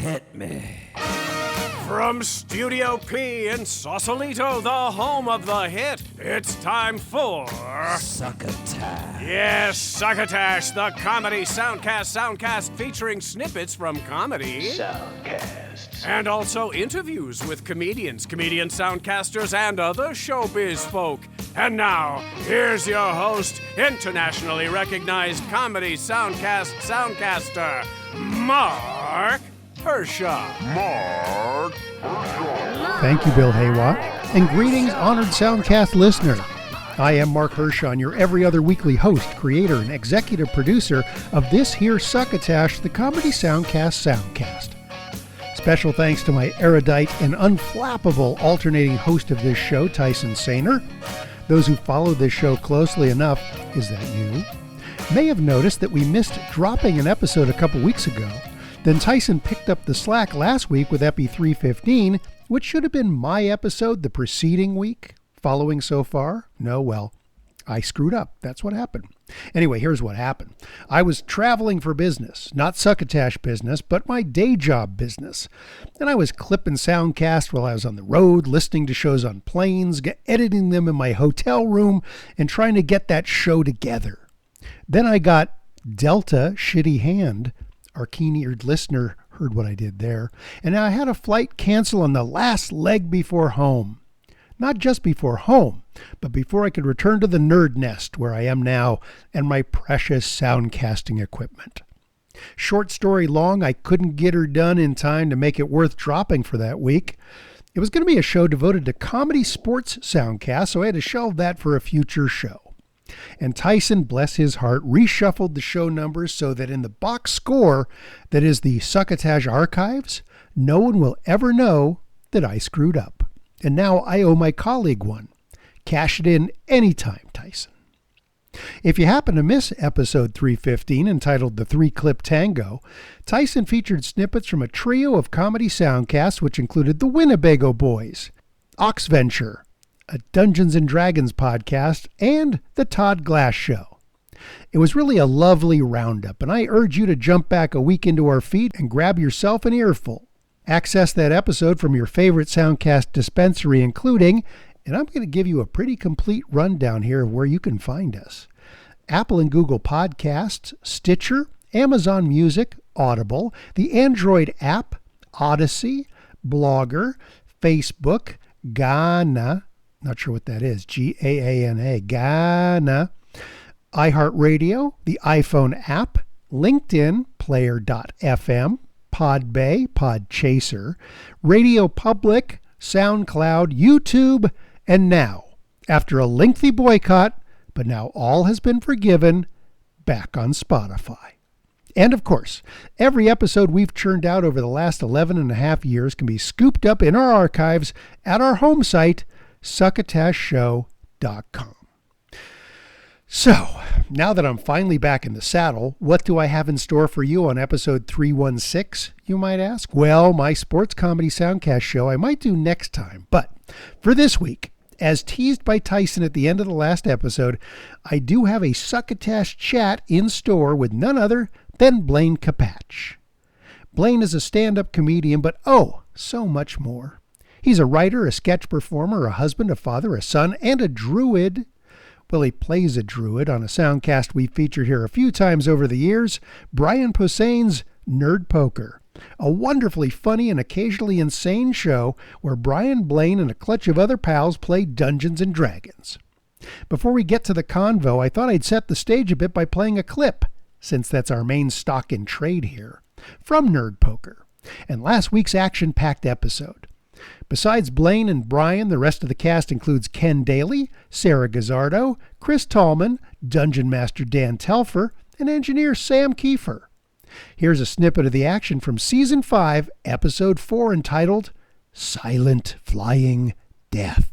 Hit me. From Studio P in Sausalito, the home of the hit, it's time for... Succotash. Yes, Succotash, the Comedy Soundcast Soundcast featuring snippets from comedy... Soundcasts. And also interviews with comedians, comedian soundcasters, and other showbiz folk. And now, here's your host, internationally recognized Comedy Soundcast Soundcaster, Marc Hershon. Thank you, Bill Heywatt, and greetings, honored Soundcast listener. I am Marc Hershon, your every other weekly host, creator, and executive producer of this here Succotash, the Comedy Soundcast Soundcast. Special thanks to my erudite and unflappable alternating host of this show, Tyson Saner. Those who follow this show closely enough, is that you, may have noticed that we missed dropping an episode a couple weeks ago. Then Tyson picked up the slack last week with Epi316, which should have been my episode the preceding week. Following so far? No, well, I screwed up. That's what happened. Anyway, here's what happened. I was traveling for business, not Succotash business, but my day job business. And I was clipping Soundcast while I was on the road, listening to shows on planes, editing them in my hotel room, and trying to get that show together. Then I got Delta Shitty Hand. Our keen-eared listener heard what I did there. And I had a flight cancel on the last leg before home. Not just before home, but before I could return to the nerd nest where I am now and my precious soundcasting equipment. Short story long, I couldn't get her done in time to make it worth dropping for that week. It was going to be a show devoted to comedy sports soundcast, so I had to shelve that for a future show. And Tyson, bless his heart, reshuffled the show numbers so that in the box score that is the Succotash archives, no one will ever know that I screwed up. And now I owe my colleague one. Cash it in anytime, Tyson. If you happen to miss episode 315, entitled The Three-Clip Tango, Tyson featured snippets from a trio of comedy soundcasts which included the Winnebago Boys, Oxventure, a Dungeons & Dragons podcast, and The Todd Glass Show. It was really a lovely roundup, and I urge you to jump back a week into our feed and grab yourself an earful. Access that episode from your favorite Soundcast dispensary, including, and I'm going to give you a pretty complete rundown here of where you can find us: Apple and Google Podcasts, Stitcher, Amazon Music, Audible, the Android app, Odyssey, Blogger, Facebook, Ghana, not sure what that is, Gaana, Ghana, iHeartRadio, the iPhone app, LinkedIn, Player.fm, Podbay, Podchaser, Radio Public, SoundCloud, YouTube, and now, after a lengthy boycott, but now all has been forgiven, back on Spotify. And of course, every episode we've churned out over the last 11 and a half years can be scooped up in our archives at our home site, succotashshow.com. So, now that I'm finally back in the saddle, what do I have in store for you on episode 316, you might ask? Well, my sports comedy soundcast show I might do next time, but for this week, as teased by Tyson at the end of the last episode, I do have a Succotash chat in store with none other than Blaine Capatch. Blaine is a stand-up comedian, but oh, so much more. He's a writer, a sketch performer, a husband, a father, a son, and a druid. Well, he plays a druid on a soundcast we've featured here a few times over the years, Brian Posehn's Nerd Poker, a wonderfully funny and occasionally insane show where Brian, Blaine, and a clutch of other pals play Dungeons & Dragons. Before we get to the convo, I thought I'd set the stage a bit by playing a clip, since that's our main stock in trade here, from Nerd Poker, and last week's action-packed episode. Besides Blaine and Brian, the rest of the cast includes Ken Daly, Sarah Gazzardo, Chris Tallman, Dungeon Master Dan Telfer, and engineer Sam Kiefer. Here's a snippet of the action from Season 5, Episode 4, entitled Silent Flying Death.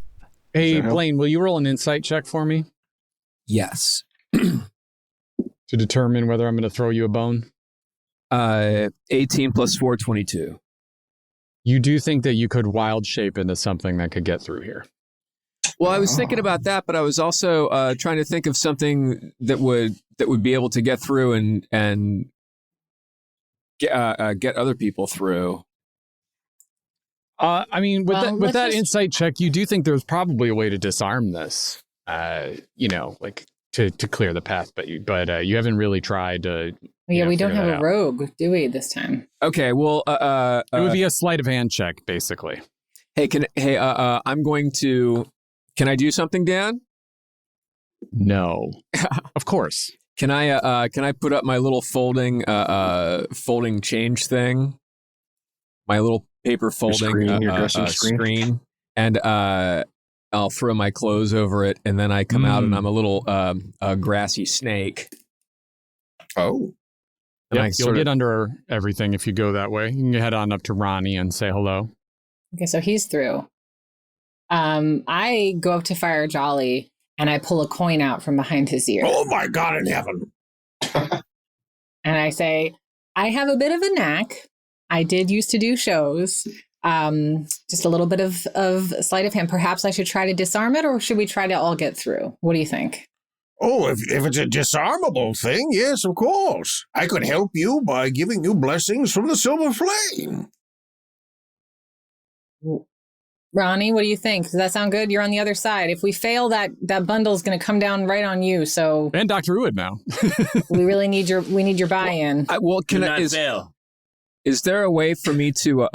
Hey, Blaine, will you roll an insight check for me? Yes. To determine whether I'm going to throw you a bone? 18 plus 4, 22. You do think that you could wild shape into something that could get through here? Well, I was thinking about that, but I was also trying to think of something that would be able to get through and get other people through. I mean, with Well, that insight check, you do think there's probably a way to disarm this, like to clear the path, but you haven't really tried to. Yeah, we don't figure have that a rogue, do we, this time? Okay, well, it would be a sleight of hand check, basically. I'm going to. Can I do something, Dan? No, of course. Can I put up my little folding change thing? My little paper folding your dressing screen, and I'll throw my clothes over it, and then I come out and I'm a little grassy snake. Oh. Yeah, you'll get under everything if you go that way. You can head on up to Ronnie and say hello. Okay, so he's through. I go up to Fire Jolly and I pull a coin out from behind his ear. Oh my God in heaven. And I say, I have a bit of a knack. I did used to do shows. Just a little bit of sleight of hand. Perhaps I should try to disarm it, or should we try to all get through? What do you think? Oh, if it's a disarmable thing, yes, of course. I could help you by giving you blessings from the silver flame. Ronnie, what do you think? Does that sound good? You're on the other side. If we fail, that bundle's going to come down right on you. So and Dr. Uid now. we really need your buy-in. Is there a way for me to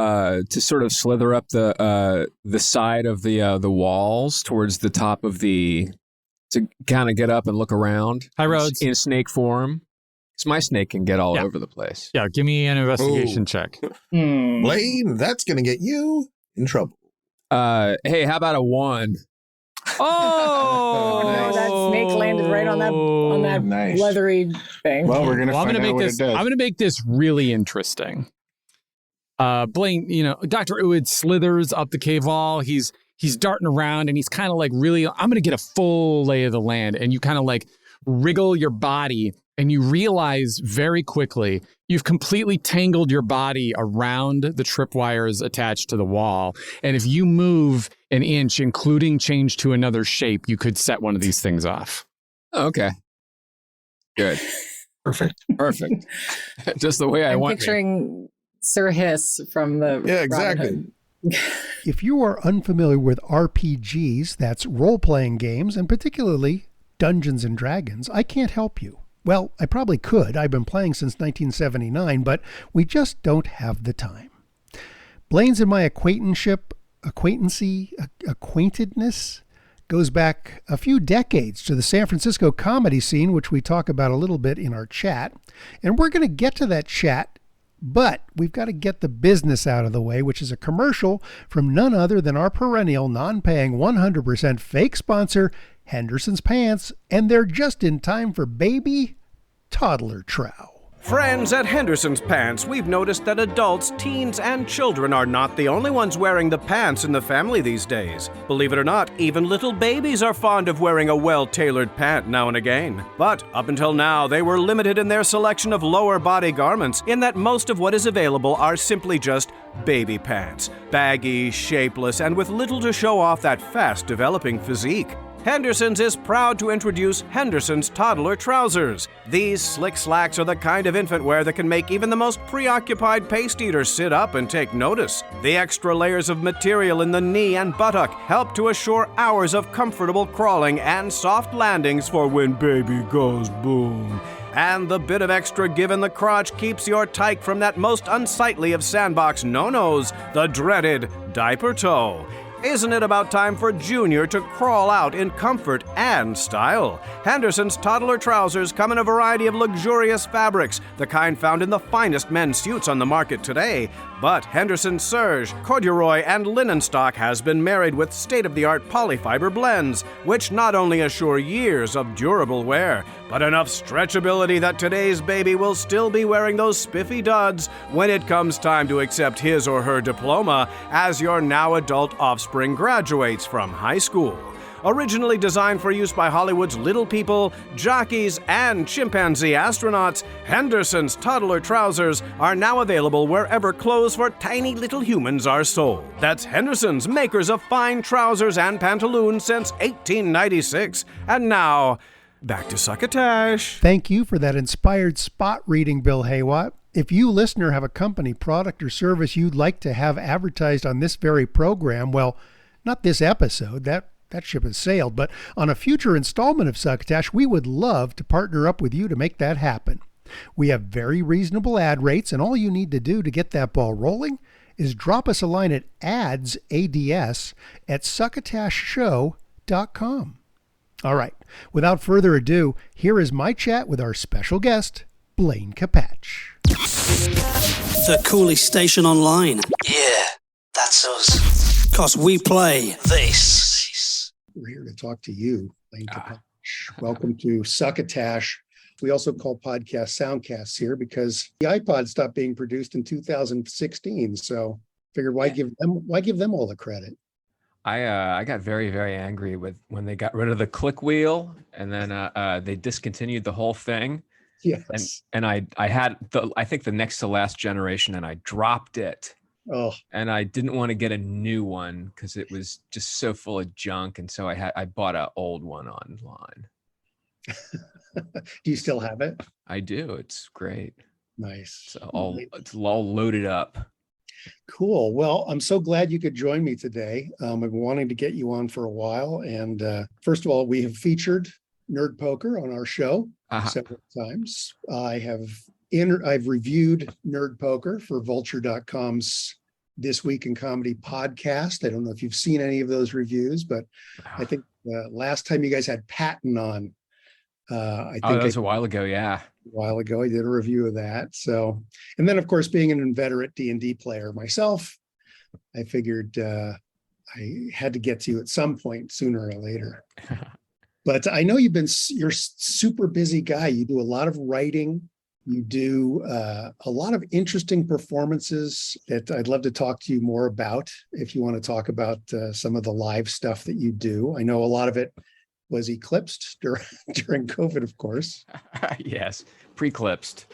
sort of slither up the side of the walls towards the top of to kind of get up and look around? Hi, Rhodes. In snake form. Because my snake can get all over the place. Yeah, give me an investigation check. Blaine, that's going to get you in trouble. Hey, how about a 1? Oh, nice. That snake landed right on that nice. leathery thing. Well, we're going to find out what it does. I'm going to make this really interesting. Blaine, Dr. Uid slithers up the cave wall. He's darting around and he's kind of like really, I'm going to get a full lay of the land. And you kind of like wriggle your body and you realize very quickly you've completely tangled your body around the tripwires attached to the wall. And if you move an inch, including change to another shape, you could set one of these things off. Okay. Good. Perfect. Just the way I want. I'm picturing Sir Hiss from the Yeah, exactly. If you are unfamiliar with RPGs, that's role-playing games, and particularly Dungeons and Dragons, I can't help you. Well, I probably could. I've been playing since 1979, but we just don't have the time. Blaine's and my acquaintedness goes back a few decades to the San Francisco comedy scene, which we talk about a little bit in our chat. And we're going to get to that chat, but we've got to get the business out of the way, which is a commercial from none other than our perennial, non-paying, 100% fake sponsor, Henderson's Pants, and they're just in time for baby toddler trow. Friends at Henderson's Pants, we've noticed that adults, teens, and children are not the only ones wearing the pants in the family these days. Believe it or not, even little babies are fond of wearing a well-tailored pant now and again. But up until now, they were limited in their selection of lower body garments, in that most of what is available are simply just baby pants. Baggy, shapeless, and with little to show off that fast-developing physique. Henderson's is proud to introduce Henderson's Toddler Trousers. These slick slacks are the kind of infant wear that can make even the most preoccupied paste eater sit up and take notice. The extra layers of material in the knee and buttock help to assure hours of comfortable crawling and soft landings for when baby goes boom. And the bit of extra give in the crotch keeps your tyke from that most unsightly of sandbox no-nos, the dreaded diaper toe. Isn't it about time for Junior to crawl out in comfort and style? Henderson's toddler trousers come in a variety of luxurious fabrics, the kind found in the finest men's suits on the market today. But Henderson's serge, corduroy, and linen stock has been married with state-of-the-art polyfiber blends, which not only assure years of durable wear, but enough stretchability that today's baby will still be wearing those spiffy duds when it comes time to accept his or her diploma as your now adult offspring graduates from high school. Originally designed for use by Hollywood's little people, jockeys, and chimpanzee astronauts, Henderson's toddler trousers are now available wherever clothes for tiny little humans are sold. That's Henderson's, makers of fine trousers and pantaloons since 1896. And now, back to Succotash. Thank you for that inspired spot reading, Bill Heywatt. If you, listener, have a company, product, or service you'd like to have advertised on this very program, well, not this episode, that ship has sailed, but on a future installment of Succotash, we would love to partner up with you to make that happen. We have very reasonable ad rates, and all you need to do to get that ball rolling is drop us a line at ads, A-D-S, at succotashshow.com. All right, without further ado, here is my chat with our special guest, Blaine Capatch. The coolest station online. Yeah, that's us. 'Cause we play This. We're here to talk to you, Blaine Capatch. Welcome to Succotash. We also call podcast soundcasts here because the iPod stopped being produced in 2016. So figured why give them all the credit? I got very, very angry when they got rid of the click wheel, and then they discontinued the whole thing. Yes. And I had I think the next to last generation, and I dropped it. Oh. And I didn't want to get a new one because it was just so full of junk, and so I bought an old one online. Do you still have it? I do. It's great. Nice. It's all loaded up. Cool. Well, I'm so glad you could join me today. I've been wanting to get you on for a while. And first of all, we have featured Nerd Poker on our show several times. I've reviewed Nerd Poker for Vulture.com's This Week in Comedy podcast. I don't know if you've seen any of those reviews, but I think last time you guys had Patton on, I think that was a while ago. Yeah. A while ago, I did a review of that. So, and then of course, being an inveterate D&D player myself, I figured I had to get to you at some point sooner or later. But I know you're a super busy guy. You do a lot of writing. You do a lot of interesting performances that I'd love to talk to you more about. If you want to talk about some of the live stuff that you do, I know a lot of it was eclipsed during COVID, of course. Yes, pre-clipsed.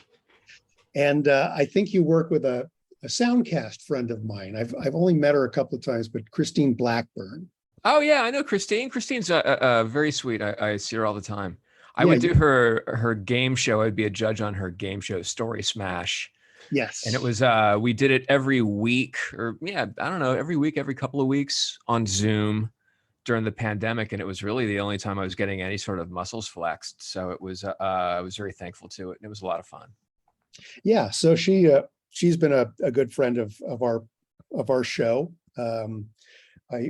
And I think you work with a Soundcast friend of mine. I've only met her a couple of times, but Christine Blackburn. Oh yeah, I know Christine. Christine's very sweet. I see her all the time. I would do her game show. I'd be a judge on her game show, Story Smash. Yes. And it was we did it every week, every week, every couple of weeks on Zoom during the pandemic, and it was really the only time I was getting any sort of muscles flexed. So it was I was very thankful to it, and it was a lot of fun. Yeah, so she's been a good friend of our show.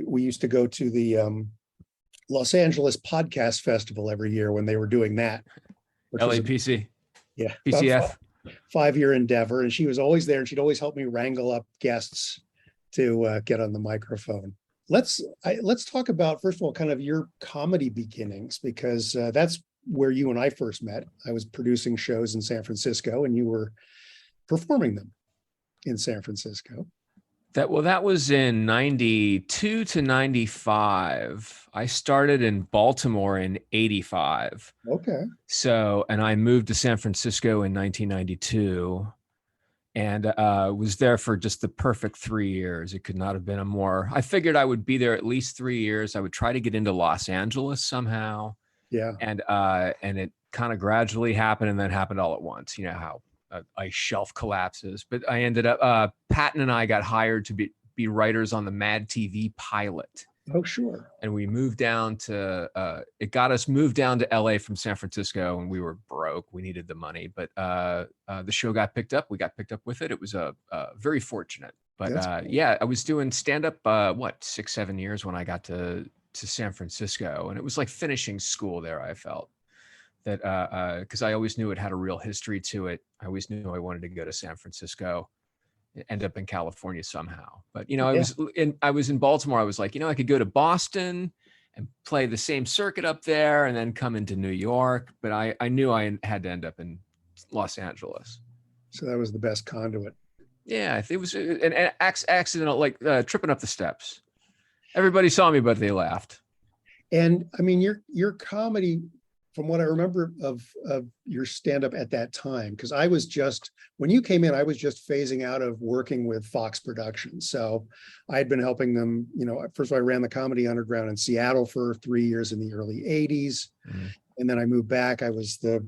We used to go to the Los Angeles Podcast Festival every year when they were doing that. LAPC. Yeah. PCF. 5-year endeavor, and she was always there, and she'd always help me wrangle up guests to get on the microphone. Let's talk about, first of all, kind of your comedy beginnings, because that's where you and I first met. I was producing shows in San Francisco, and you were performing them in San Francisco. That was in 92 to 95. I started in Baltimore in 85. Okay. So, and I moved to San Francisco in 1992. And was there for just the perfect 3 years. It could not have been a more. I figured I would be there at least 3 years. I would try to get into Los Angeles somehow. Yeah. And it kind of gradually happened, and then happened all at once. You know how a ice shelf collapses. But I ended up. Patton and I got hired to be writers on the Mad TV pilot. Oh, sure. And we moved down to, it got us moved down to LA from San Francisco, and we were broke. We needed the money, but the show got picked up. We got picked up with it. It was very fortunate. But cool. Yeah, I was doing stand-up, 6-7 years when I got to San Francisco. And it was like finishing school there, I felt. That because I always knew it had a real history to it. I always knew I wanted to go to San Francisco. End up in California somehow. But I was in Baltimore. I was like, I could go to Boston and play the same circuit up there and then come into New York. But I knew I had to end up in Los Angeles. So that was the best conduit. Yeah, it was an accidental, like tripping up the steps. Everybody saw me, but they laughed. And I mean, your comedy, from what I remember of your stand-up at that time, because when you came in, I was just phasing out of working with Fox Productions. So I had been helping them, first of all, I ran the Comedy Underground in Seattle for 3 years in the early 80s. Mm-hmm. And then I moved back. I was the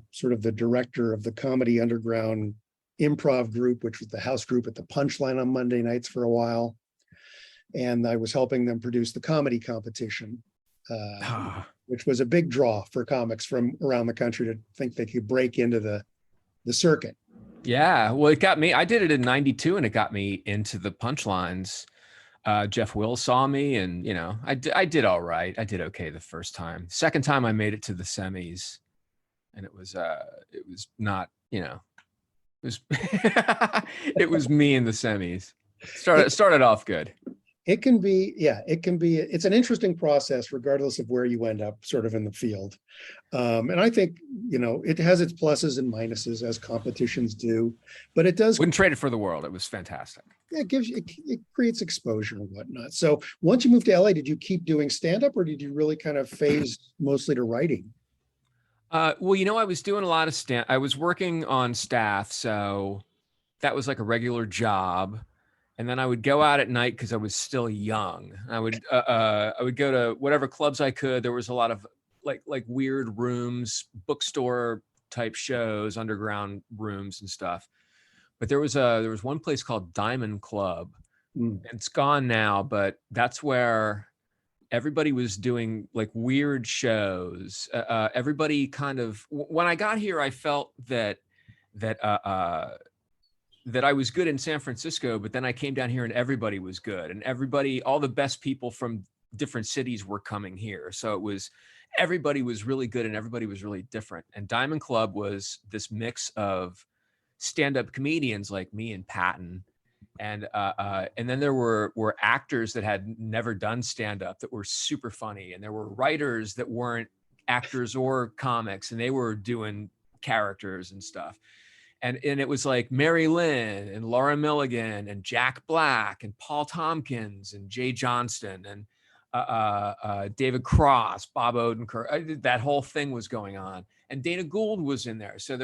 director of the Comedy Underground improv group, which was the house group at the Punchline on Monday nights for a while. And I was helping them produce the comedy competition, which was a big draw for comics from around the country to think they could break into the circuit. Yeah, well, it got me. I did it in '92, and it got me into the Punchlines. Jeff Will saw me, and I did all right. I did okay the first time. Second time, I made it to the semis, and it was not, it was it was me in the semis. Started off good. It can be, it's an interesting process regardless of where you end up sort of in the field. And I think, it has its pluses and minuses as competitions do, but it does. Wouldn't trade it for the world. It was fantastic. Yeah, it creates exposure and whatnot. So once you moved to LA, did you keep doing stand-up, or did you really kind of phase mostly to writing? Well, I was doing a lot of I was working on staff, so that was like a regular job. And then I would go out at night because I was still young. I would go to whatever clubs I could. There was a lot of like weird rooms, bookstore type shows, underground rooms and stuff. But there was one place called Diamond Club, and it's gone now. But that's where everybody was doing like weird shows. Everybody kind of, when I got here, I felt that I was good in San Francisco, but then I came down here and everybody was good, and all the best people from different cities were coming here. So everybody was really good and everybody was really different. And Diamond Club was this mix of stand-up comedians like me and Patton. And then there were actors that had never done stand-up that were super funny. And there were writers that weren't actors or comics, and they were doing characters and stuff. And it was like Mary Lynn and Laura Milligan and Jack Black and Paul Tompkins and Jay Johnston and David Cross, Bob Odenkirk. That whole thing was going on, and Dana Gould was in there. So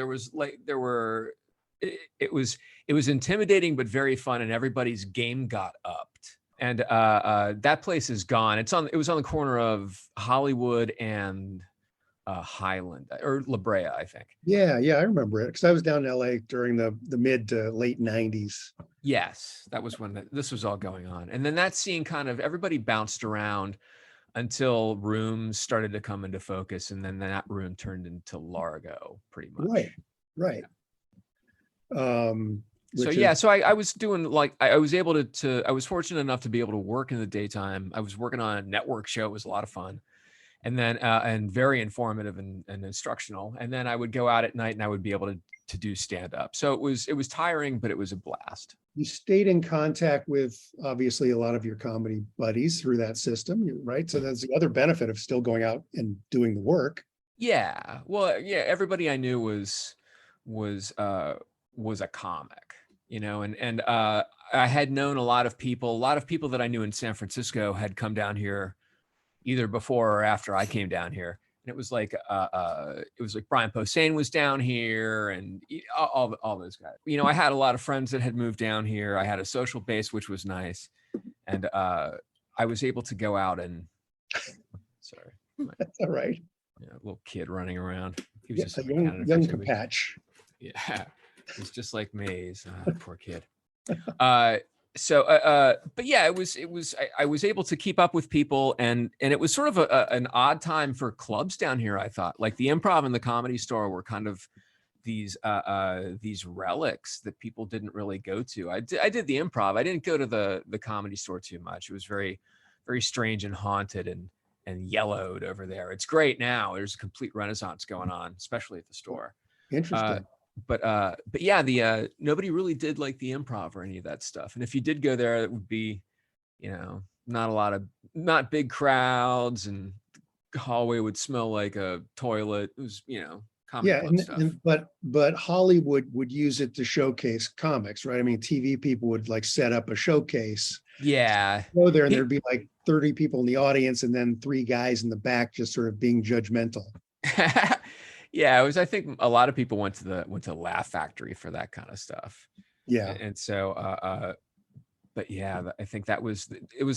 it was intimidating but very fun, and everybody's game got upped. And that place is gone. It was on the corner of Hollywood and Highland or La Brea, I think. Yeah, I remember it because I was down in LA during the mid to late 90s. Yes, that was when this was all going on. And then that scene kind of, everybody bounced around until rooms started to come into focus, and then that room turned into Largo pretty much. Right. So I was doing I was able to I was fortunate enough to be able to work in the daytime. I was working on a network show. It was a lot of fun. And then and very informative and instructional. And then I would go out at night and I would be able to do stand up. So it was tiring, but it was a blast. You stayed in contact with obviously a lot of your comedy buddies through that system, right? So that's the other benefit of still going out and doing the work. Yeah. Well, yeah, everybody I knew was a comic, and I had known a lot of people that I knew in San Francisco had come down here either before or after I came down here. And it was like Brian Posehn was down here, and all those guys. I had a lot of friends that had moved down here. I had a social base, which was nice. And I was able to go out and sorry. That's all right. Yeah, little kid running around. He was just a young Capatch. Yeah. He's just like me. He's poor kid. But yeah, I was able to keep up with people, and it was sort of an odd time for clubs down here. I thought like the Improv and the Comedy Store were kind of these relics that people didn't really go to. I did the Improv. I didn't go to the Comedy Store too much. It was very, very strange and haunted and yellowed over there. It's great now. There's a complete renaissance going on, especially at the store. Interesting. But yeah, nobody really did like the Improv or any of that stuff. And if you did go there, it would be, not big crowds, and the hallway would smell like a toilet. It was, comedy club stuff. But Hollywood would use it to showcase comics, right? I mean, TV people would like set up a showcase. Yeah. Go there and there'd be like 30 people in the audience and then 3 guys in the back just sort of being judgmental. Yeah, I think a lot of people went to Laugh Factory for that kind of stuff. Yeah. And so but yeah, I think it was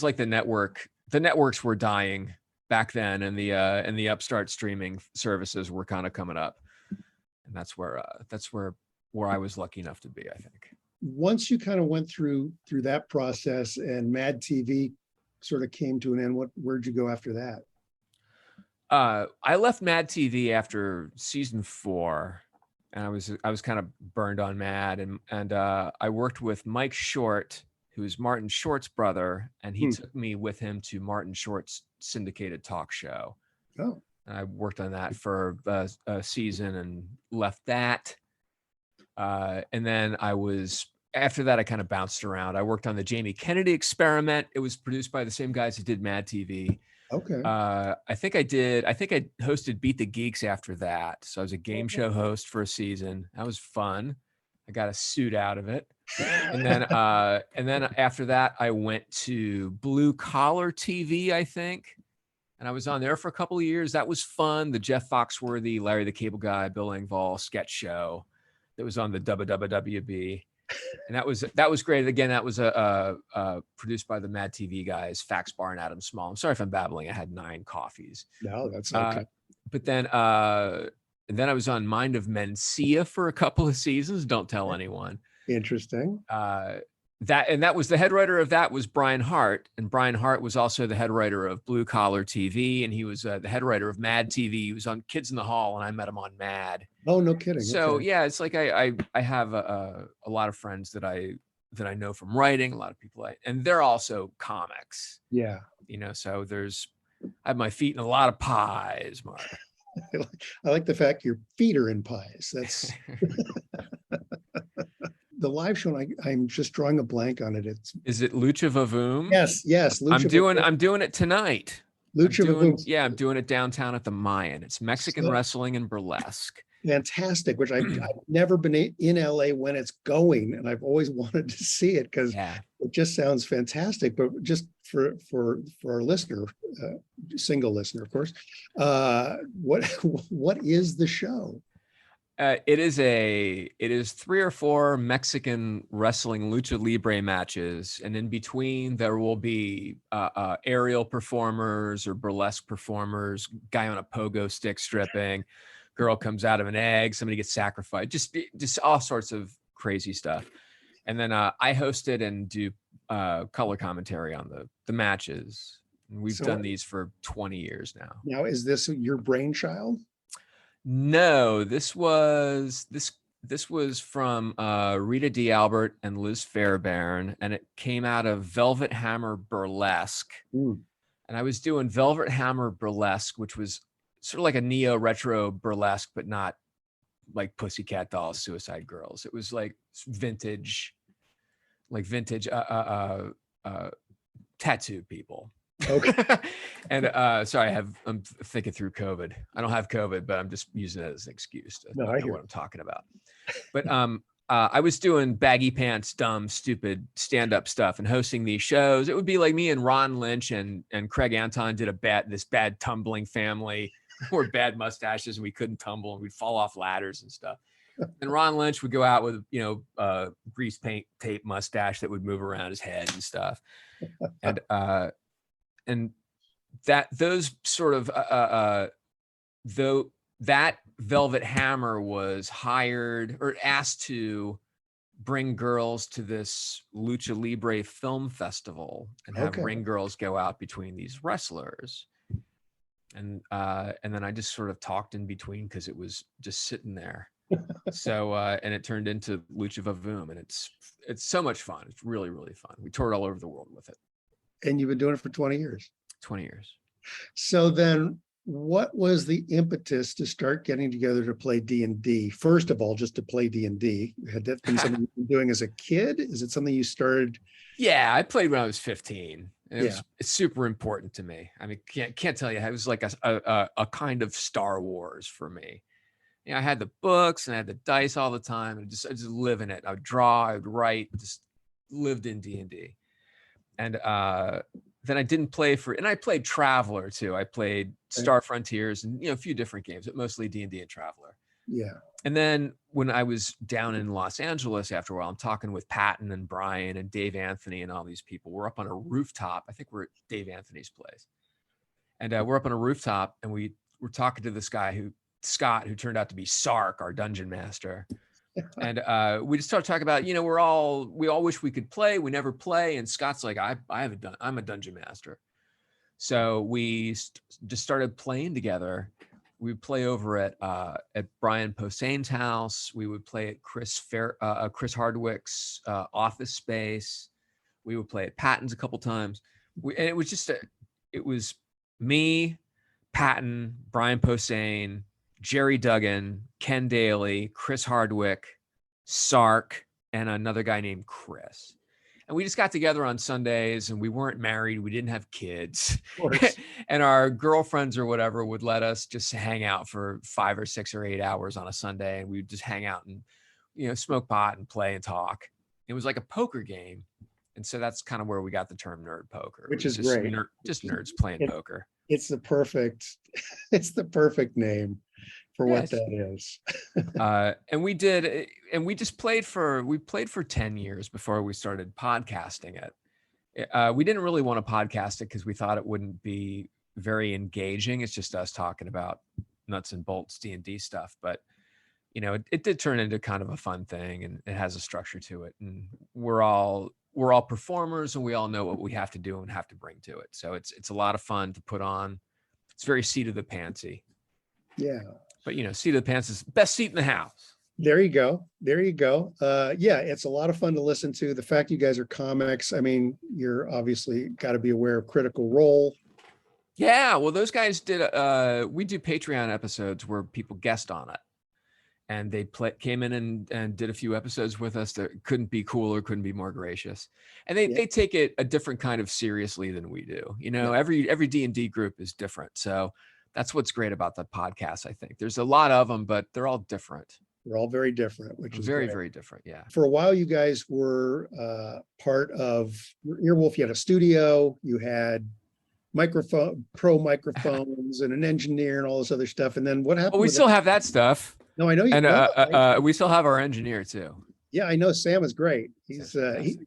like the networks were dying back then, and the upstart streaming services were kind of coming up. And that's where where I was lucky enough to be, I think. Once you kind of went through that process and Mad TV sort of came to an end, where'd you go after that? I left Mad TV after season 4, and I was kind of burned on Mad, and I worked with Mike Short, who's Martin Short's brother, and he took me with him to Martin Short's syndicated talk show. Oh, and I worked on that for a season and left that. And then after that, I kind of bounced around. I worked on the Jamie Kennedy Experiment. It was produced by the same guys who did Mad TV. okay. I think I hosted Beat the Geeks after that. So I was a game show host for a season. That was fun. I got a suit out of it. And then after that, I went to Blue Collar TV, I think. And I was on there for a couple of years. That was fun. The Jeff Foxworthy, Larry the Cable Guy, Bill Engvall sketch show that was on the WWWB. And that was great. Again, that was produced by the Mad TV guys, Fax Bar and Adam Small. I'm sorry if I'm babbling. I had 9 coffees. No, that's okay. But then I was on Mind of Mencia for a couple of seasons. Don't tell anyone. Interesting. That was the head writer of that was Brian Hart, and Brian Hart was also the head writer of Blue Collar TV, and he was the head writer of Mad TV. He was on Kids in the Hall, and I met him on Mad. Oh, no kidding. So okay. yeah, it's like I have a lot of friends that I know from writing, a lot of people, and they're also comics. Yeah. So I have my feet in a lot of pies, Mark. I like the fact your feet are in pies. That's the live show. I'm just drawing a blank on it. Is it Lucha Vavoom? Yes. Lucha I'm doing it tonight. Lucha Vavoom. Yeah, I'm doing it downtown at the Mayan. It's Mexican wrestling and burlesque. Fantastic, which I've never been in LA when it's going, and I've always wanted to see it because it just sounds fantastic. But just for our listener, single listener, of course, what is the show? It is 3 or 4 Mexican wrestling lucha libre matches, and in between there will be aerial performers or burlesque performers, guy on a pogo stick stripping, girl comes out of an egg, somebody gets sacrificed, just all sorts of crazy stuff. And then I host it and do color commentary on the matches. And we've done these for 20 years now. Now, is this your brainchild? No, this was from Rita D. Albert and Liz Fairbairn, and it came out of Velvet Hammer Burlesque. Ooh. And I was doing Velvet Hammer Burlesque, which was sort of like a neo-retro burlesque, but not like Pussycat Dolls, Suicide Girls. It was like vintage tattoo people. Okay. And sorry, I'm thinking through COVID. I don't have COVID, but I'm just using it as an excuse to know what I'm talking about. But I was doing baggy pants, dumb, stupid stand-up stuff and hosting these shows. It would be like me and Ron Lynch and Craig Anton did this bad tumbling family. Wore bad mustaches and we couldn't tumble and we'd fall off ladders and stuff. And Ron Lynch would go out with grease paint tape mustache that would move around his head and stuff. And that those sort of though that Velvet Hammer was hired or asked to bring girls to this Lucha Libre film festival and have ring girls go out between these wrestlers. And then I just sort of talked in between because it was just sitting there. So and it turned into Lucha Vavoom, and it's so much fun. It's really, really fun. We toured all over the world with it. And you've been doing it for 20 years. 20 years. So then what was the impetus to start getting together to play D&D? First of all, just to play D&D. Had that been something you've been doing as a kid? Is it something you started? Yeah, I played when I was 15. It's super important to me. I mean, can't tell you. It was like a kind of Star Wars for me. I had the books and I had the dice all the time. And I just live in it. I would draw, I would write, just lived in D&D. And then I didn't play and I played Traveler too. I played Star Frontiers and a few different games, but mostly D&D and Traveler. Yeah. And then when I was down in Los Angeles after a while, I'm talking with Patton and Brian and Dave Anthony and all these people. We're up on a rooftop. I think we're at Dave Anthony's place. And we're up on a rooftop and we're talking to this guy Scott, who turned out to be Sark, our dungeon master. And we just started talking about, we all wish we could play. We never play. And Scott's like, I'm a dungeon master. So we just started playing together. We would play over at Brian Posehn's house. We would play at Chris Hardwick's office space. We would play at Patton's a couple times. And it was just it was me, Patton, Brian Posehn, Jerry Duggan, Ken Daly, Chris Hardwick, Sark, and another guy named Chris. And we just got together on Sundays, and we weren't married. We didn't have kids. And our girlfriends or whatever would let us just hang out for 5 or 6 or 8 hours on a Sunday. And we would just hang out and, smoke pot and play and talk. It was like a poker game. And so that's kind of where we got the term nerd poker. Which is just great. Just nerds playing poker. It's the perfect name for what that is. And we just played for 10 years before we started podcasting it. We didn't really want to podcast it because we thought it wouldn't be very engaging. It's just us talking about nuts and bolts D&D stuff. But, it did turn into kind of a fun thing, and it has a structure to it. And we're all performers, and we all know what we have to do and have to bring to it. So it's a lot of fun to put on. It's very seat of the pantsy. Yeah. But seat of the pants is best seat in the house. There you go. Yeah, it's a lot of fun to listen to. The fact you guys are comics, I mean, you're obviously got to be aware of Critical Role. Yeah, well, those guys did. We do Patreon episodes where people guest on it, and they came in and did a few episodes with us that couldn't be cooler, couldn't be more gracious, and they take it a different kind of seriously than we do. Every D&D group is different, so that's what's great about the podcast. I think there's a lot of them, but they're all different. They're all very different, which is very, great. very different. Yeah. For a while, you guys were part of Earwolf. You had a studio, you had pro microphones and an engineer and all this other stuff. And then what happened? Well, we still have that stuff. No, I know you. And we still have our engineer too. Yeah, I know Sam is great. He's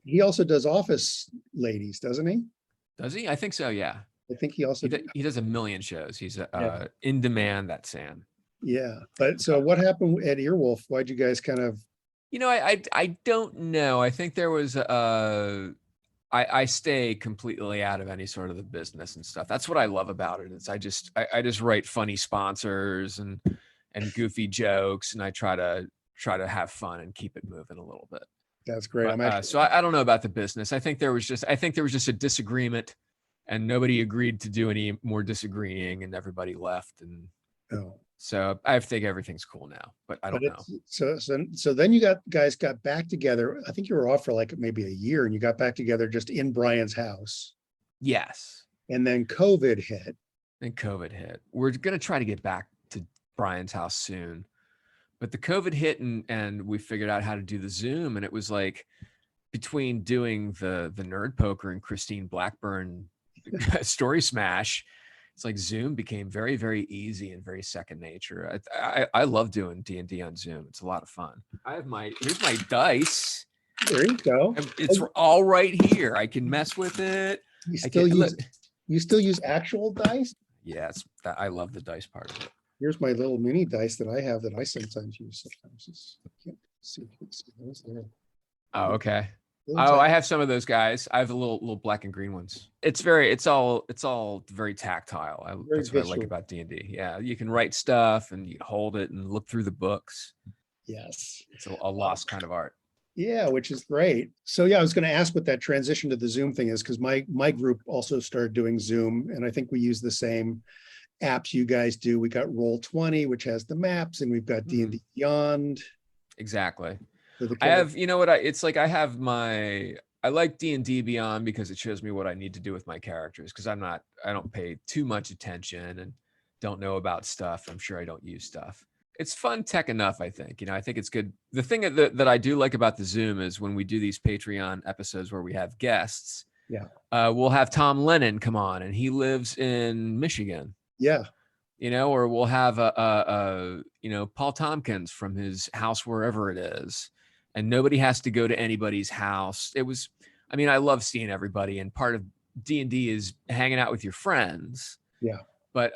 he also does Office Ladies, doesn't he? Does he? I think so. Yeah. I think he also he does a million shows. He's in demand. That Sam. Yeah, but so what happened at Earwolf? Why'd you guys kind of? I don't know. I think there was I stay completely out of any sort of the business and stuff. That's what I love about it. It's I just write funny sponsors and goofy jokes, and I try to have fun and keep it moving a little bit. That's great. But, so I don't know about the business. I think there was just a disagreement, and nobody agreed to do any more disagreeing, and everybody left. And so I think everything's cool now, but I don't know. So then you guys got back together. I think you were off for like maybe a year, and you got back together just in Brian's house. Yes. And then COVID hit. We're going to try to get back to Brian's house soon, but the COVID hit, and we figured out how to do the Zoom. And it was like between doing the nerd poker and Christine Blackburn story smash, it's like Zoom became very, very easy and very second nature. I love doing D&D on Zoom. It's a lot of fun. Here's my dice. There you go. It's all right here. I can mess with it. You still use actual dice? Yeah, I love the dice part of it. Here's my little mini dice that I have that I sometimes use. I can't see those there. Oh, okay. I have some of those guys. I have the little black and green ones. It's all very tactile. That's what I like about D&D. Yeah, you can write stuff and you hold it and look through the books. Yes, it's a lost kind of art. Yeah, which is great. So yeah, I was going to ask what that transition to the Zoom thing is, because my group also started doing Zoom, and I think we use the same apps you guys do. We got Roll20, which has the maps, and we've got D&D Beyond. Exactly. I have, I like D&D Beyond because it shows me what I need to do with my characters, because I don't pay too much attention and don't know about stuff. I'm sure I don't use stuff. It's fun tech enough, I think. I think it's good. The thing that I do like about the Zoom is when we do these Patreon episodes where we have guests, we'll have Tom Lennon come on, and he lives in Michigan. Yeah. Or we'll have Paul Tompkins from his house, wherever it is. And nobody has to go to anybody's house. I love seeing everybody, and part of D&D is hanging out with your friends. Yeah. But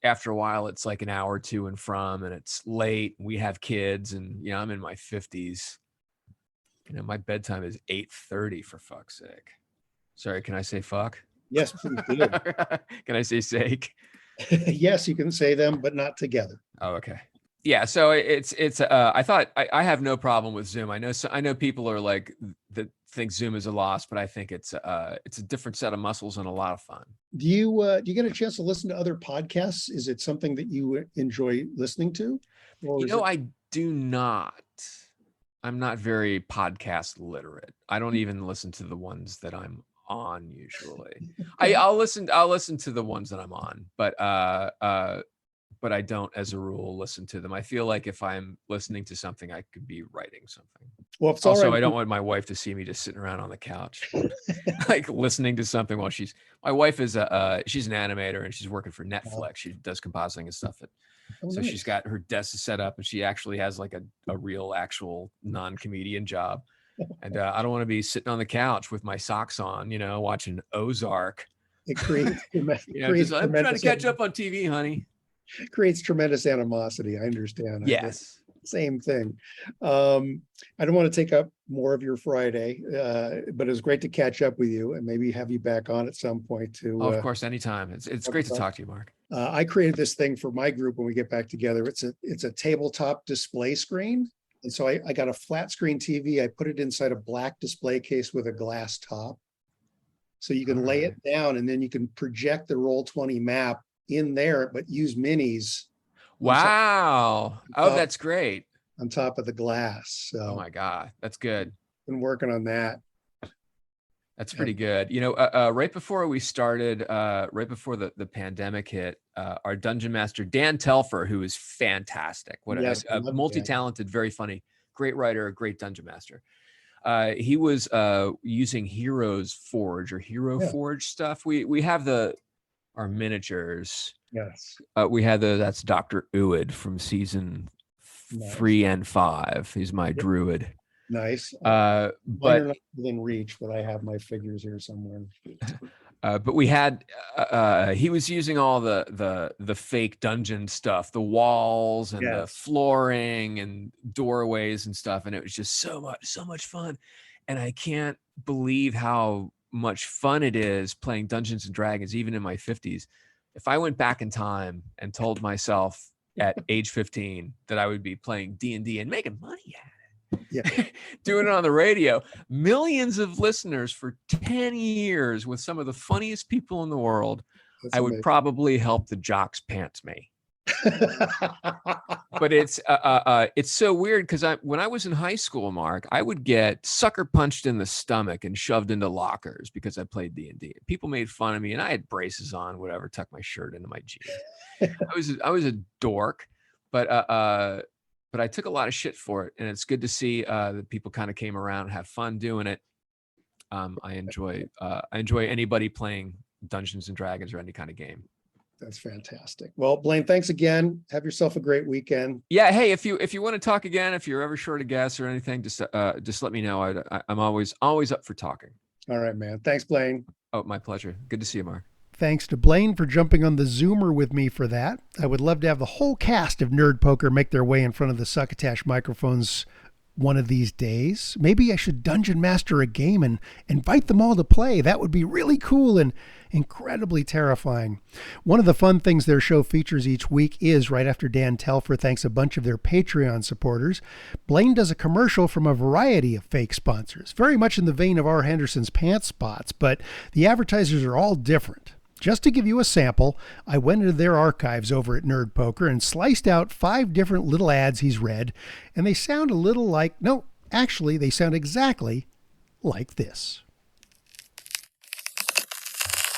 after a while, it's like an hour to and from, and it's late. We have kids, and I'm in my 50s. My bedtime is 8:30 for fuck's sake. Sorry, can I say fuck? Yes, please do. Can I say sake? Yes, you can say them, but not together. Oh, okay. Yeah. So it's I thought I have no problem with Zoom. I know people are like that think Zoom is a loss, but I think it's a different set of muscles and a lot of fun. Do you get a chance to listen to other podcasts? Is it something that you enjoy listening to? I do not. I'm not very podcast literate. I don't even listen to the ones that I'm on usually. I'll listen to the ones that I'm on, but I don't, as a rule, listen to them. I feel like if I'm listening to something, I could be writing something. Well, it's also, all right. I don't want my wife to see me just sitting around on the couch, like listening to something while my wife is she's an animator and she's working for Netflix. She does compositing and stuff. So nice. She's got her desk set up and she actually has like a real actual non-comedian job. And I don't want to be sitting on the couch with my socks on, watching Ozark. It creates, I'm trying to catch up on TV, honey. Creates tremendous animosity. I understand. Yes. Same thing. I don't want to take up more of your Friday, but it was great to catch up with you and maybe have you back on at some point to. Of course, anytime. It's great to talk to you, Mark. I created this thing for my group when we get back together. It's a tabletop display screen. And so I got a flat screen TV. I put it inside a black display case with a glass top. So you can lay it down and then you can project the Roll20 map in there, but use minis. Wow. That's great. On top of the glass. So, oh my God, that's good. Been working on that. That's pretty good. Right before we started, right before the pandemic hit, our dungeon master, Dan Telfer, who is fantastic, a multi-talented, very funny, great writer, a great dungeon master. He was using Heroes Forge or Hero Forge stuff. We have our miniatures. Yes. We had that's Dr. Uid from season 3 and 5. He's my druid. Nice. But within reach, but I have my figures here somewhere. But we had he was using all the fake dungeon stuff, the walls and the flooring and doorways and stuff, and it was just so much fun. And I can't believe how much fun it is playing Dungeons and Dragons, even in my 50s. If I went back in time and told myself at age 15 that I would be playing D&D and making money at it, doing it on the radio, millions of listeners for 10 years with some of the funniest people in the world, I would probably help the jocks pants me. But it's so weird because when I was in high school, Mark, I would get sucker punched in the stomach and shoved into lockers because I played D&D. People made fun of me, and I had braces on, whatever, tuck my shirt into my jeans. I was a dork, but I took a lot of shit for it, and it's good to see that people kind of came around and have fun doing it. I enjoy anybody playing Dungeons and Dragons or any kind of game. That's fantastic. Well, Blaine, thanks again. Have yourself a great weekend. Yeah. Hey, if you want to talk again, if you're ever short of guests or anything, just let me know. I'm always up for talking. All right, man. Thanks, Blaine. Oh, my pleasure. Good to see you, Mark. Thanks to Blaine for jumping on the Zoomer with me for that. I would love to have the whole cast of Nerd Poker make their way in front of the Succotash microphones one of these days. Maybe I should dungeon master a game and invite them all to play. That would be really cool and incredibly terrifying. One of the fun things their show features each week is, right after Dan Telfer thanks a bunch of their Patreon supporters, Blaine does a commercial from a variety of fake sponsors, very much in the vein of R. Henderson's pants spots, but the advertisers are all different. Just to give you a sample, I went into their archives over at Nerd Poker and sliced out 5 different little ads he's read, and they sound a little like, no, actually, they sound exactly like this.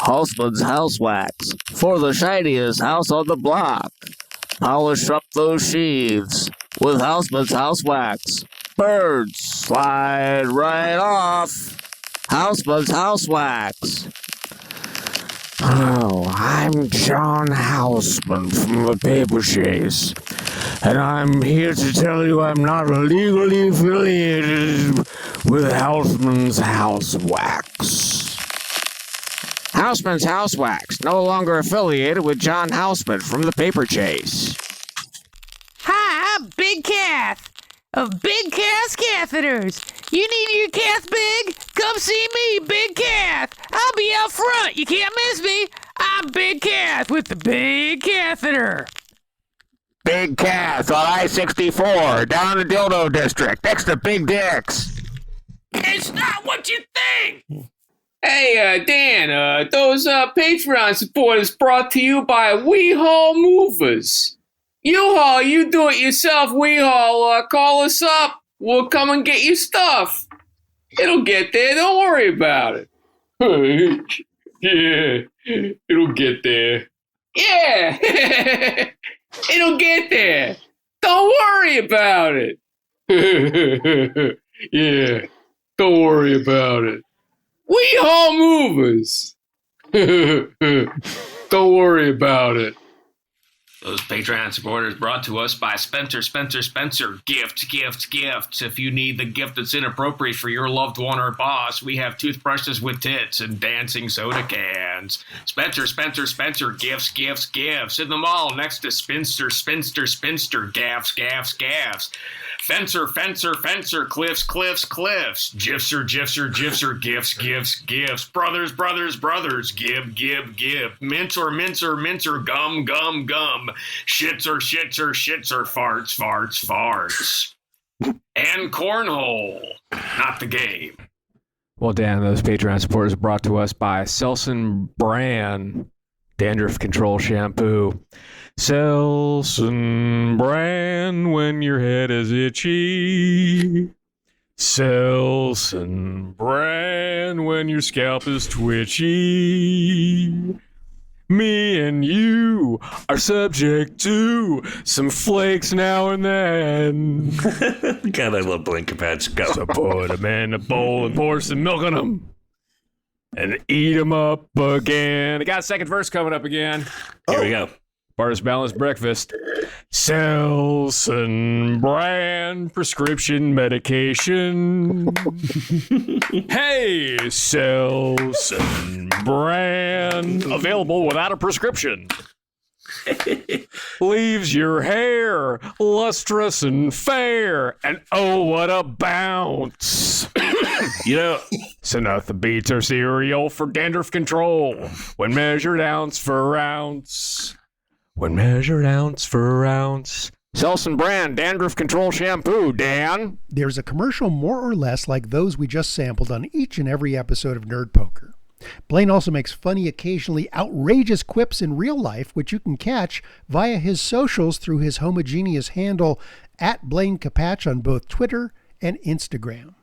Houseman's House Wax, for the shiniest house on the block. Polish up those sheaths with Houseman's House Wax. Birds slide right off. Houseman's House Wax. Oh, I'm John Houseman from the Paper Chase, and I'm here to tell you I'm not legally affiliated with Houseman's House Wax. Houseman's House Wax, no longer affiliated with John Houseman from the Paper Chase. Hi, I'm Big Cath of Big Cath Catheters. You need your cath big? Come see me, Big Cath. I'll be out front. You can't miss me. I'm Big Cath with the Big Catheter. Big Cath on I-64, down in the Dildo District, next to Big Dicks. It's not what you think. Hey, Dan, those Patreon supporters brought to you by WeHaul Movers. U-Haul, you do it yourself, WeHaul, call us up. We'll come and get your stuff. It'll get there, don't worry about it. Yeah, it'll get there. Yeah, it'll get there. Don't worry about it. Yeah, don't worry about it. WeHaul Movers. Don't worry about it. Those Patreon supporters brought to us by Spencer. Gifts. If you need the gift that's inappropriate for your loved one or boss, we have toothbrushes with tits and dancing soda cans. Spencer. Gifts. In the mall next to Spinster. Gaffs. Fencer. Cliffs. Gifser. Gifts. Brothers. Give. Mincer. Gum. Shits. Farts. And cornhole. Not the game. Well, Dan, those Patreon supporters are brought to us by Selsun Brand Dandruff Control Shampoo. Selsun Brand when your head is itchy. Selsun Brand when your scalp is twitchy. Me and you are subject to some flakes now and then. God, I love Blaine Capatch. Go. So put them in a bowl and pour some milk on them. And eat them up again. I got a second verse coming up again. Here we go. Barter's Balanced Breakfast. Selsun Brand prescription medication. Hey, Selsun Brand. Available without a prescription. Leaves your hair lustrous and fair. And oh, what a bounce. You know, Synothabeats are cereal for dandruff control when measured ounce for ounce. Selsun Brand Dandruff Control Shampoo, Dan. There's a commercial more or less like those we just sampled on each and every episode of Nerd Poker. Blaine also makes funny, occasionally outrageous quips in real life, which you can catch via his socials through his homogeneous handle @Blaine Capatch on both Twitter and Instagram.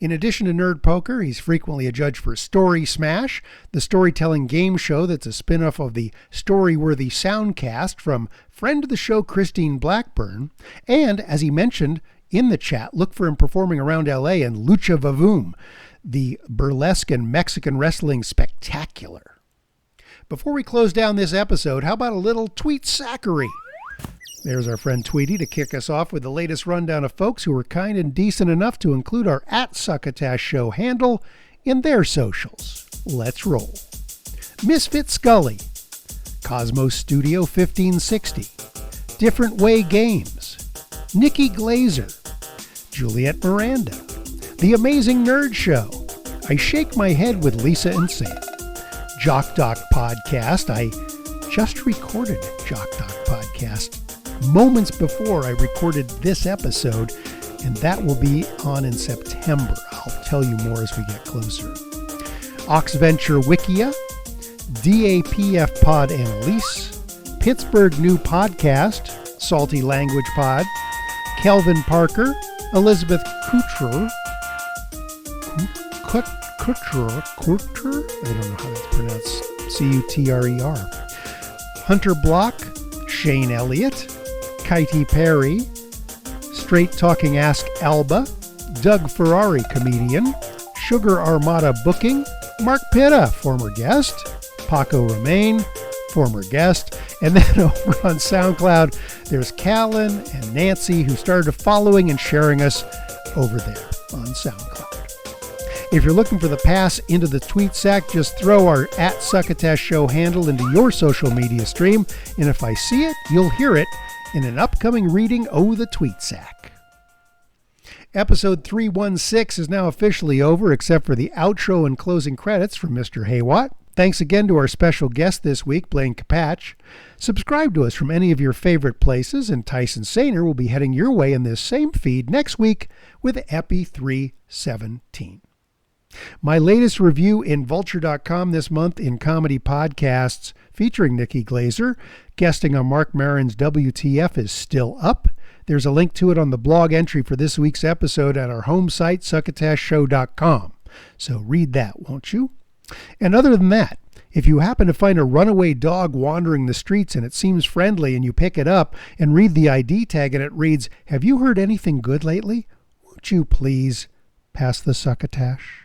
In addition to Nerd Poker, he's frequently a judge for Story Smash, the storytelling game show that's a spin-off of the story-worthy Soundcast from friend of the show Christine Blackburn. And, as he mentioned in the chat, look for him performing around LA in Lucha Vavoom, the burlesque and Mexican wrestling spectacular. Before we close down this episode, how about a little tweet sackery? There's our friend Tweety to kick us off with the latest rundown of folks who were kind and decent enough to include our @Succotash show handle in their socials. Let's roll. Misfit Scully, Cosmos Studio 1560, Different Way Games, Nikki Glazer, Juliet Miranda, The Amazing Nerd Show, I Shake My Head with Lisa and Sam, Jock Doc Podcast. I just recorded Jock Doc Podcast moments before I recorded this episode, and that will be on in September. I'll tell you more as we get closer. Oxventure Wikia, DAPF Pod Annalise, Pittsburgh New Podcast, Salty Language Pod, Kelvin Parker, Elizabeth Couture, I don't know how that's pronounced, Cutrer, Hunter Block, Shane Elliott, Katie Perry, Straight Talking Ask Alba, Doug Ferrari, comedian, Sugar Armada Booking, Mark Pitta, former guest, Paco Romain, former guest, and then over on SoundCloud, there's Callan and Nancy, who started following and sharing us over there on SoundCloud. If you're looking for the pass into the tweet sack, just throw our @Succotash Show handle into your social media stream, and if I see it, you'll hear it in an upcoming reading o' the tweet sack. Episode 316 is now officially over, except for the outro and closing credits from Mr. Heywatt. Thanks again to our special guest this week, Blaine Capatch. Subscribe to us from any of your favorite places, and Tyson Saner will be heading your way in this same feed next week with Epi317. My latest review in Vulture.com this month in Comedy Podcasts featuring Nikki Glazer, guesting on Marc Maron's WTF, is still up. There's a link to it on the blog entry for this week's episode at our home site, succotashshow.com. So read that, won't you? And other than that, if you happen to find a runaway dog wandering the streets and it seems friendly and you pick it up and read the ID tag and it reads, "Have you heard anything good lately? Won't you please pass the succotash?"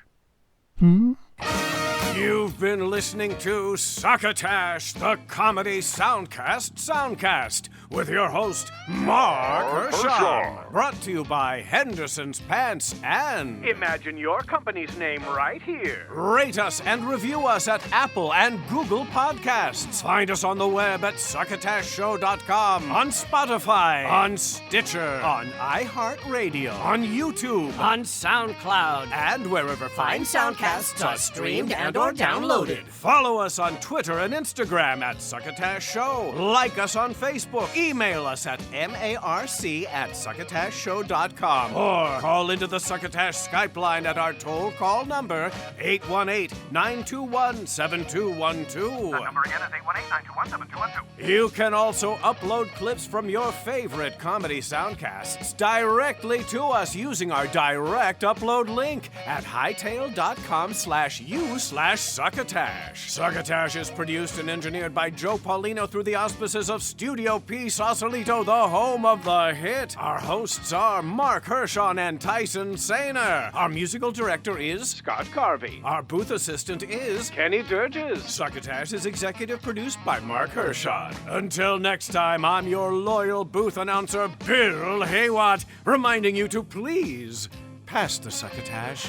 You've been listening to Succotash, the Comedy Soundcast Soundcast, with your host, Marc Hershon. Brought to you by Henderson's Pants and... Imagine your company's name right here. Rate us and review us at Apple and Google Podcasts. Find us on the web at succotashshow.com, on Spotify, on Stitcher, on iHeartRadio, on YouTube, On SoundCloud. and wherever fine soundcasts are streamed and or downloaded. Follow us on Twitter and Instagram at Succotash Show. Like us on Facebook. Email us at marc@succotashshow.com. Or call into the Succotash Skype line at our toll call number 818-921-7212. That number again is 818-921-7212. You can also upload clips from your favorite comedy soundcasts directly to us using our direct upload link at hightail.com/u/succotash. Succotash is produced and engineered by Joe Paulino through the auspices of Studio P Sausalito, the home of the hit. Our hosts are Marc Hershon and Tyson Saner. Our musical director is Scott Carvey. Our booth assistant is Kenny Durges. Succotash is executive produced by Marc Hershon. Until next time, I'm your loyal booth announcer, Bill Heywatt, reminding you to please pass the succotash.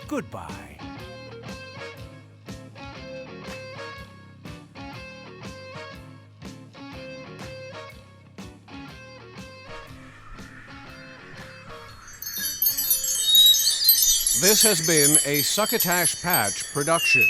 Goodbye. This has been a Succotash Patch production.